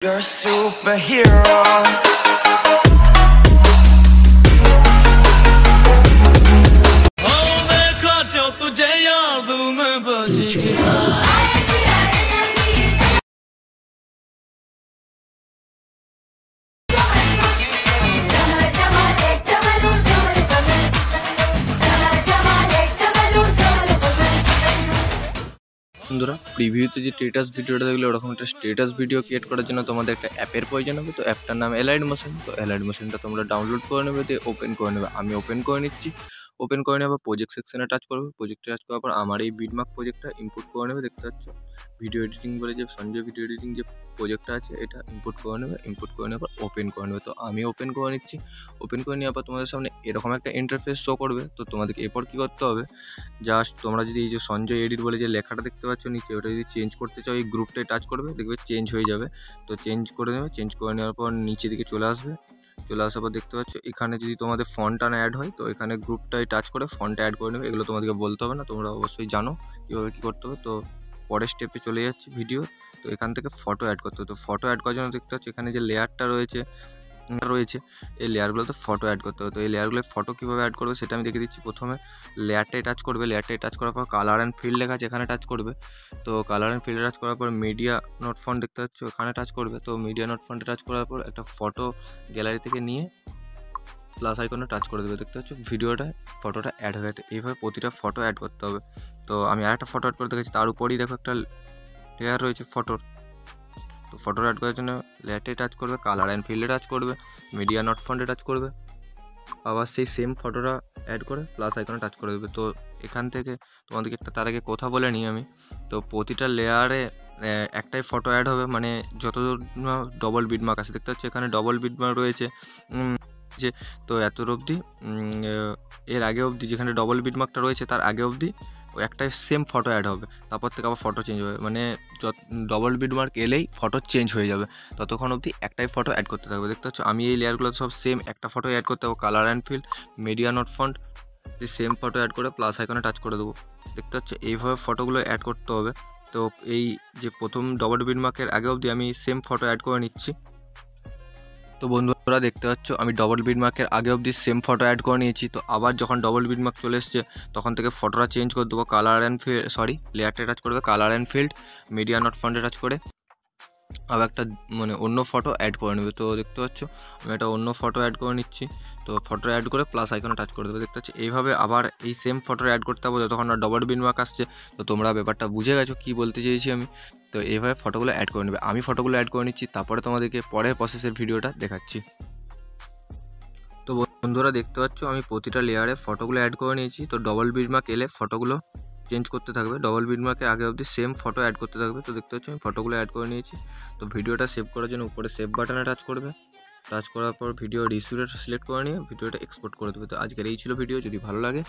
You're a superhero. বন্ধুরা প্রিভিউতে যে status ভিডিওটা দেখলে ওরকম একটা স্ট্যাটাস ভিডিও ক্রিয়েট করার জন্য তোমাদের একটা অ্যাপের প্রয়োজন হবে। তো অ্যাপটার নাম এলাইড মোশন। তো এলাইড মোশনটা তোমরা ডাউনলোড করে নেবে, দিয়ে ওপেন করে নেবে। আমি ওপেন করে নিচ্ছি। ওপেন করে নেবে, প্রজেক্ট সেকশনে টাচ করবে। প্রজেক্টে টাচ করার পর আমার এই বিটমার্ক প্রজেক্টটা ইম্পোর্ট করে নেবে। দেখতে পাচ্ছ ভিডিও এডিটিং বলে যে সঞ্জয় ভিডিও এডিটিং যে প্রজেক্টটা আছে এটা ইম্পোর্ট করে নেবে। ইম্পোর্ট করে নেওয়ার পর ওপেন করে নেবে। তো আমি ওপেন করে নিচ্ছি। ওপেন করে নেওয়ার পর তোমাদের সামনে এরকম একটা ইন্টারফেস শো করবে। তো তোমাদেরকে এরপর কী করতে হবে, জাস্ট তোমরা যদি এই যে সঞ্জয় এডিট বলে যে লেখাটা দেখতে পাচ্ছ নিচে, ওটা যদি চেঞ্জ করতে চাও এই গ্রুপটায় টাচ করবে, দেখবে চেঞ্জ হয়ে যাবে। তো চেঞ্জ করে নেবে। চেঞ্জ করে নেওয়ার পর নিচে দিকে চলে আসবে। চলে আসার পর দেখতে পাচ্ছ এখানে যদি তোমাদের ফন্ট না অ্যাড হয়, তো এখানে গ্রুপটায় টাচ করে ফন্টটা অ্যাড করে নেবে। এগুলো তোমাদেরকে বলতে হবে না, তোমরা অবশ্যই জানো কীভাবে কী করতে হবে। তো পরের স্টেপে চলে যাচ্ছি ভিডিও। তো এখান থেকে ফটো অ্যাড করতে হবে। তো ফটো অ্যাড করার জন্য দেখতে পাচ্ছ এখানে যে লেয়ারটা রয়েছে এই লেয়ারগুলোতে ফটো অ্যাড করতে হবে। তো এই লেয়ারগুলো ফটো কীভাবে অ্যাড করবে সেটা আমি দেখে দিচ্ছি। প্রথমে লেয়ারটাই টাচ করবে। লেয়ারটাই টাচ করার পর কালার অ্যান্ড ফিল্ড লেখা আছে এখানে টাচ করবে। তো কালার অ্যান্ড ফিল্ডে টাচ করার পর মিডিয়া নোট ফন্ট দেখতে পাচ্ছ এখানে টাচ করবে। তো মিডিয়া নোট ফন্টে টাচ করার পর একটা ফটো গ্যালারি থেকে নিয়ে প্লাস আইকনে টাচ করে দেবে। দেখতে পাচ্ছ ফটোটা অ্যাড হয়ে গেছে। এইভাবে প্রতিটা ফটো অ্যাড করতে হবে। তো আমি আরেকটা ফটো অ্যাড করে দেখেছি, তার উপরেই দেখো একটা লেয়ার রয়েছে ফটোর। তো ফটো অ্যাড করার জন্য লেয়ারটাই টাচ করবে, কালার অ্যান্ড ফিল্ডে টাচ করবে, মিডিয়া নট ফন্টে টাচ করবে, আবার সেই সেম ফটোটা অ্যাড করে প্লাস আইকনে টাচ করে দেবে। তো এখান থেকে তোমাদেরকে একটা তার আগে কথা বলে নিই আমি। তো প্রতিটা লেয়ারে একটাই ফটো অ্যাড হবে, মানে যত ডবল বিটমার্ক আছে দেখতে পাচ্ছ এখানে ডবল বিটমার্ক রয়েছে যে। তো এত অবধি এর আগে অবধি যেখানে ডবল বিটমার্কটা রয়েছে তার আগে অবধি একটাই সেম ফটো অ্যাড হবে। তারপর থেকে আবার ফটো চেঞ্জ হবে, মানে ডবল বিটমার্ক এলেই ফটো চেঞ্জ হয়ে যাবে। ততক্ষণ অবধি একটাই ফটো অ্যাড করতে থাকবে। দেখতে পাচ্ছ আমি এই লেয়ারগুলো সব সেম একটা ফটো অ্যাড করতে হবে। Colour and field, media not font, same photo add করে প্লাস আইকনে টাচ করে দেবো। দেখতে পাচ্ছ এইভাবে ফটোগুলো অ্যাড করতে হবে। তো এই যে প্রথম ডবল বিটমার্কের আগে অবধি আমি সেম ফটো অ্যাড করে নিচ্ছি। তো বন্ধুরা দেখতে পাচ্ছ আমি ডবল বিটমার্কের আগে অবধি সেম ফটো অ্যাড করে নিয়েছি। তো আবার যখন ডবল বিটমার্ক চলে এসছে তখন থেকে ফটোটা চেঞ্জ করে দেবো। কালার অ্যান্ড লেয়ারটা টাচ করবে, colour and field, media not ফন্টে টাচ করে আবার একটা মানে অন্য ফটো অ্যাড করে নেবে। তো দেখতে পাচ্ছ আমি একটা অন্য ফটো অ্যাড করে নিচ্ছি। তো ফটো অ্যাড করে প্লাস আইকনে টাচ করে দেবে। দেখতে পাচ্ছ এইভাবে আবার এই সেম ফটো অ্যাড করতে হবে যতক্ষণ না ডবল বিটমার্ক আসছে। তো তোমরা ব্যাপারটা বুঝে গেছো কী বলতে চেয়েছি আমি। তো এইভাবে ফটোগুলো অ্যাড করে নেবে। আমি ফটোগুলো অ্যাড করে নিচ্ছি, তারপরে তোমাদেরকে পরের প্রসেসের ভিডিওটা দেখাচ্ছি। তো বন্ধুরা দেখতে পাচ্ছ আমি প্রতিটা লেয়ারে ফটোগুলো অ্যাড করে নিয়েছি। তো ডবল বিটমার্ক এলে ফটোগুলো চেঞ্জ করতে থাকবে, ডবল বিটমার্কের আগে অবধি সেম ফটো অ্যাড করতে থাকবে। তো দেখতে পাচ্ছ আমি ফটোগুলো অ্যাড করে নিয়েছি। তো ভিডিওটা সেভ করার জন্য উপরে সেভ বাটনে টাচ করবে। টাচ করার পর ভিডিও রিসিউটা সিলেক্ট করে নিয়ে ভিডিওটা এক্সপোর্ট করে দেবে। তো আজকের এই ছিল ভিডিও, যদি ভালো লাগে